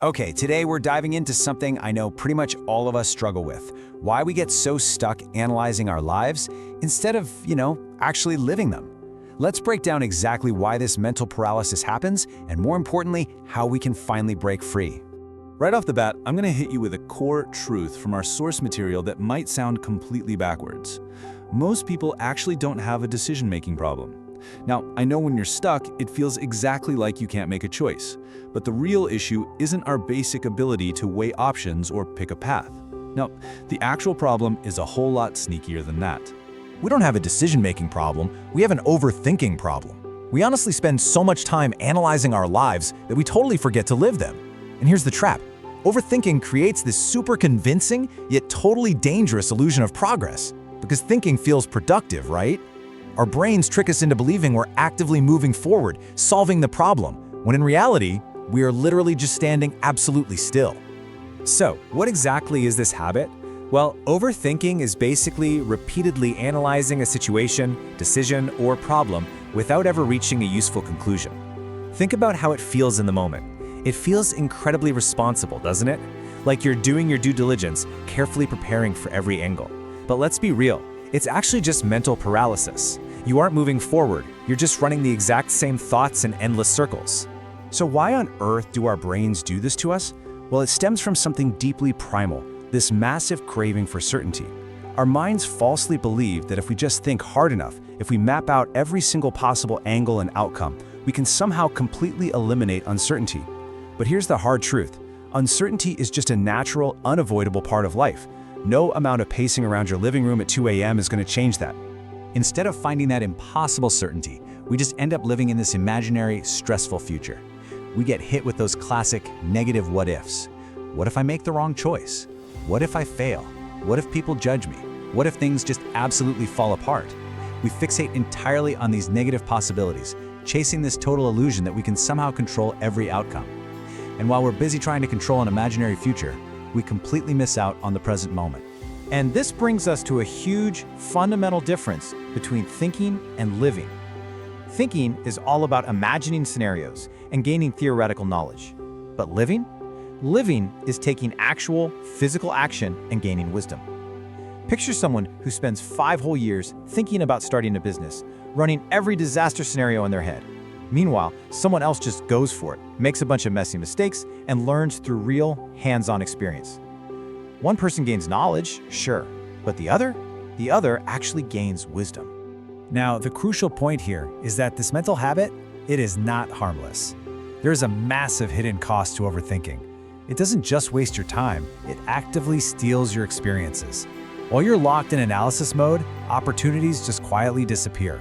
Okay, today we're diving into something I know pretty much all of us struggle with. Why we get so stuck analyzing our lives instead of, actually living them. Let's break down exactly why this mental paralysis happens and, more importantly, how we can finally break free. Right off the bat, I'm going to hit you with a core truth from our source material that might sound completely backwards. Most people actually don't have a decision-making problem. Now, I know when you're stuck, it feels exactly like you can't make a choice. But the real issue isn't our basic ability to weigh options or pick a path. No, the actual problem is a whole lot sneakier than that. We don't have a decision-making problem, we have an overthinking problem. We honestly spend so much time analyzing our lives that we totally forget to live them. And here's the trap. Overthinking creates this super convincing, yet totally dangerous illusion of progress. Because thinking feels productive, right? Our brains trick us into believing we're actively moving forward, solving the problem, when in reality, we are literally just standing absolutely still. So, what exactly is this habit? Well, overthinking is basically repeatedly analyzing a situation, decision, or problem without ever reaching a useful conclusion. Think about how it feels in the moment. It feels incredibly responsible, doesn't it? Like you're doing your due diligence, carefully preparing for every angle. But let's be real, it's actually just mental paralysis. You aren't moving forward, you're just running the exact same thoughts in endless circles. So why on earth do our brains do this to us? Well, it stems from something deeply primal, this massive craving for certainty. Our minds falsely believe that if we just think hard enough, if we map out every single possible angle and outcome, we can somehow completely eliminate uncertainty. But here's the hard truth. Uncertainty is just a natural, unavoidable part of life. No amount of pacing around your living room at 2 a.m. is going to change that. Instead of finding that impossible certainty, we just end up living in this imaginary, stressful future. We get hit with those classic negative what-ifs. What if I make the wrong choice? What if I fail? What if people judge me? What if things just absolutely fall apart? We fixate entirely on these negative possibilities, chasing this total illusion that we can somehow control every outcome. And while we're busy trying to control an imaginary future, we completely miss out on the present moment. And this brings us to a huge, fundamental difference between thinking and living. Thinking is all about imagining scenarios and gaining theoretical knowledge. But living? Living is taking actual, physical action and gaining wisdom. Picture someone who spends 5 whole years thinking about starting a business, running every disaster scenario in their head. Meanwhile, someone else just goes for it, makes a bunch of messy mistakes, and learns through real, hands-on experience. One person gains knowledge, sure, but the other actually gains wisdom. Now, the crucial point here is that this mental habit, it is not harmless. There is a massive hidden cost to overthinking. It doesn't just waste your time, it actively steals your experiences. While you're locked in analysis mode, opportunities just quietly disappear.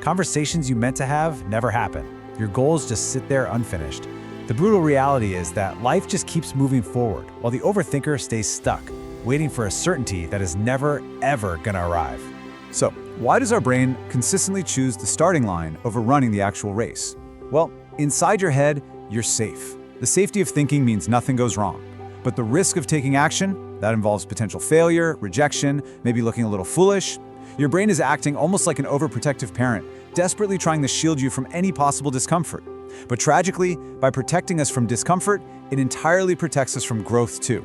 Conversations you meant to have never happen. Your goals just sit there unfinished. The brutal reality is that life just keeps moving forward while the overthinker stays stuck, waiting for a certainty that is never, ever gonna arrive. So, why does our brain consistently choose the starting line over running the actual race? Well, inside your head, you're safe. The safety of thinking means nothing goes wrong. But the risk of taking action, that involves potential failure, rejection, maybe looking a little foolish. Your brain is acting almost like an overprotective parent, desperately trying to shield you from any possible discomfort. But tragically, by protecting us from discomfort, it entirely protects us from growth too.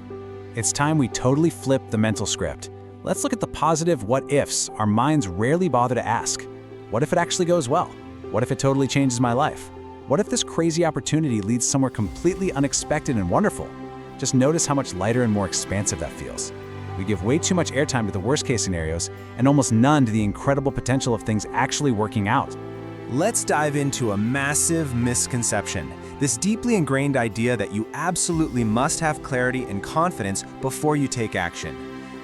It's time we totally flip the mental script. Let's look at the positive what-ifs our minds rarely bother to ask. What if it actually goes well? What if it totally changes my life? What if this crazy opportunity leads somewhere completely unexpected and wonderful? Just notice how much lighter and more expansive that feels. We give way too much airtime to the worst-case scenarios and almost none to the incredible potential of things actually working out. Let's dive into a massive misconception. This deeply ingrained idea that you absolutely must have clarity and confidence before you take action.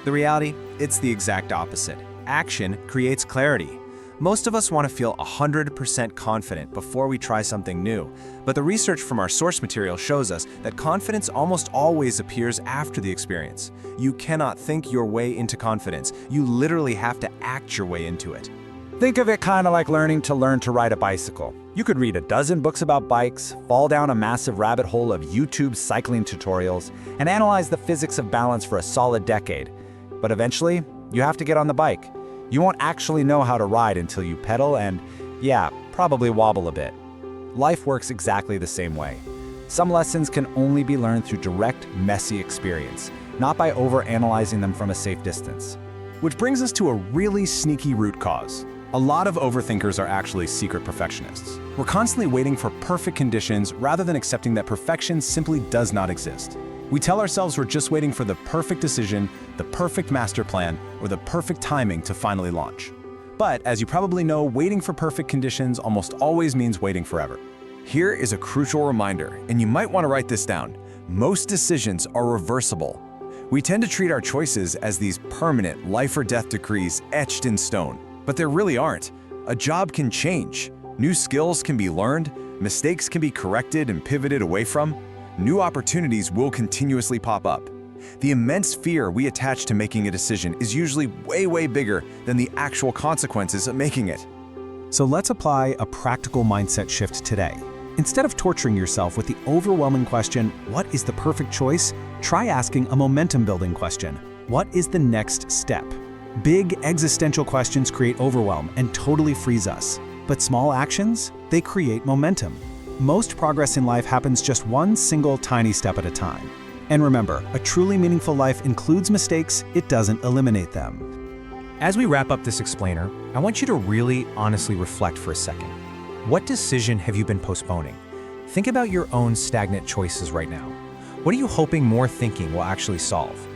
The reality, it's the exact opposite. Action creates clarity. Most of us want to feel 100% confident before we try something new, but the research from our source material shows us that confidence almost always appears after the experience. You cannot think your way into confidence. You literally have to act your way into it. Think of it kind of like learning to ride a bicycle. You could read a dozen books about bikes, fall down a massive rabbit hole of YouTube cycling tutorials, and analyze the physics of balance for a solid decade. But eventually, you have to get on the bike. You won't actually know how to ride until you pedal and, yeah, probably wobble a bit. Life works exactly the same way. Some lessons can only be learned through direct, messy experience, not by overanalyzing them from a safe distance. Which brings us to a really sneaky root cause. A lot of overthinkers are actually secret perfectionists. We're constantly waiting for perfect conditions rather than accepting that perfection simply does not exist. We tell ourselves we're just waiting for the perfect decision, the perfect master plan, or the perfect timing to finally launch. But as you probably know, waiting for perfect conditions almost always means waiting forever. Here is a crucial reminder, and you might want to write this down. Most decisions are reversible. We tend to treat our choices as these permanent life or death decrees etched in stone, but there really aren't. A job can change. New skills can be learned, mistakes can be corrected and pivoted away from. New opportunities will continuously pop up. The immense fear we attach to making a decision is usually way bigger than the actual consequences of making it. So let's apply a practical mindset shift today. Instead of torturing yourself with the overwhelming question, what is the perfect choice? Try asking a momentum-building question. What is the next step? Big existential questions create overwhelm and totally freeze us. But small actions, they create momentum. Most progress in life happens just one single tiny step at a time. And remember, a truly meaningful life includes mistakes, it doesn't eliminate them. As we wrap up this explainer, I want you to really honestly reflect for a second. What decision have you been postponing? Think about your own stagnant choices right now. What are you hoping more thinking will actually solve?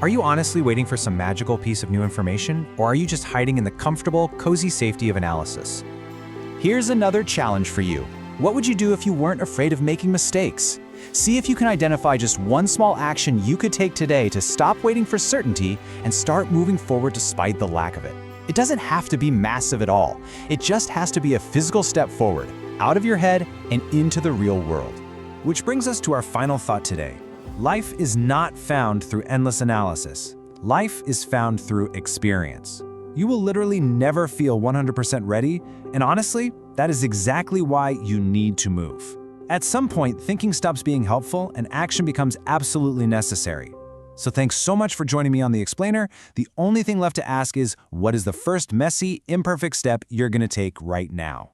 Are you honestly waiting for some magical piece of new information, or are you just hiding in the comfortable, cozy safety of analysis? Here's another challenge for you. What would you do if you weren't afraid of making mistakes? See if you can identify just one small action you could take today to stop waiting for certainty and start moving forward despite the lack of it. It doesn't have to be massive at all. It just has to be a physical step forward, out of your head and into the real world. Which brings us to our final thought today. Life is not found through endless analysis. Life is found through experience. You will literally never feel 100% ready, and honestly, that is exactly why you need to move. At some point, thinking stops being helpful and action becomes absolutely necessary. So thanks so much for joining me on The Explainer. The only thing left to ask is, what is the first messy, imperfect step you're going to take right now?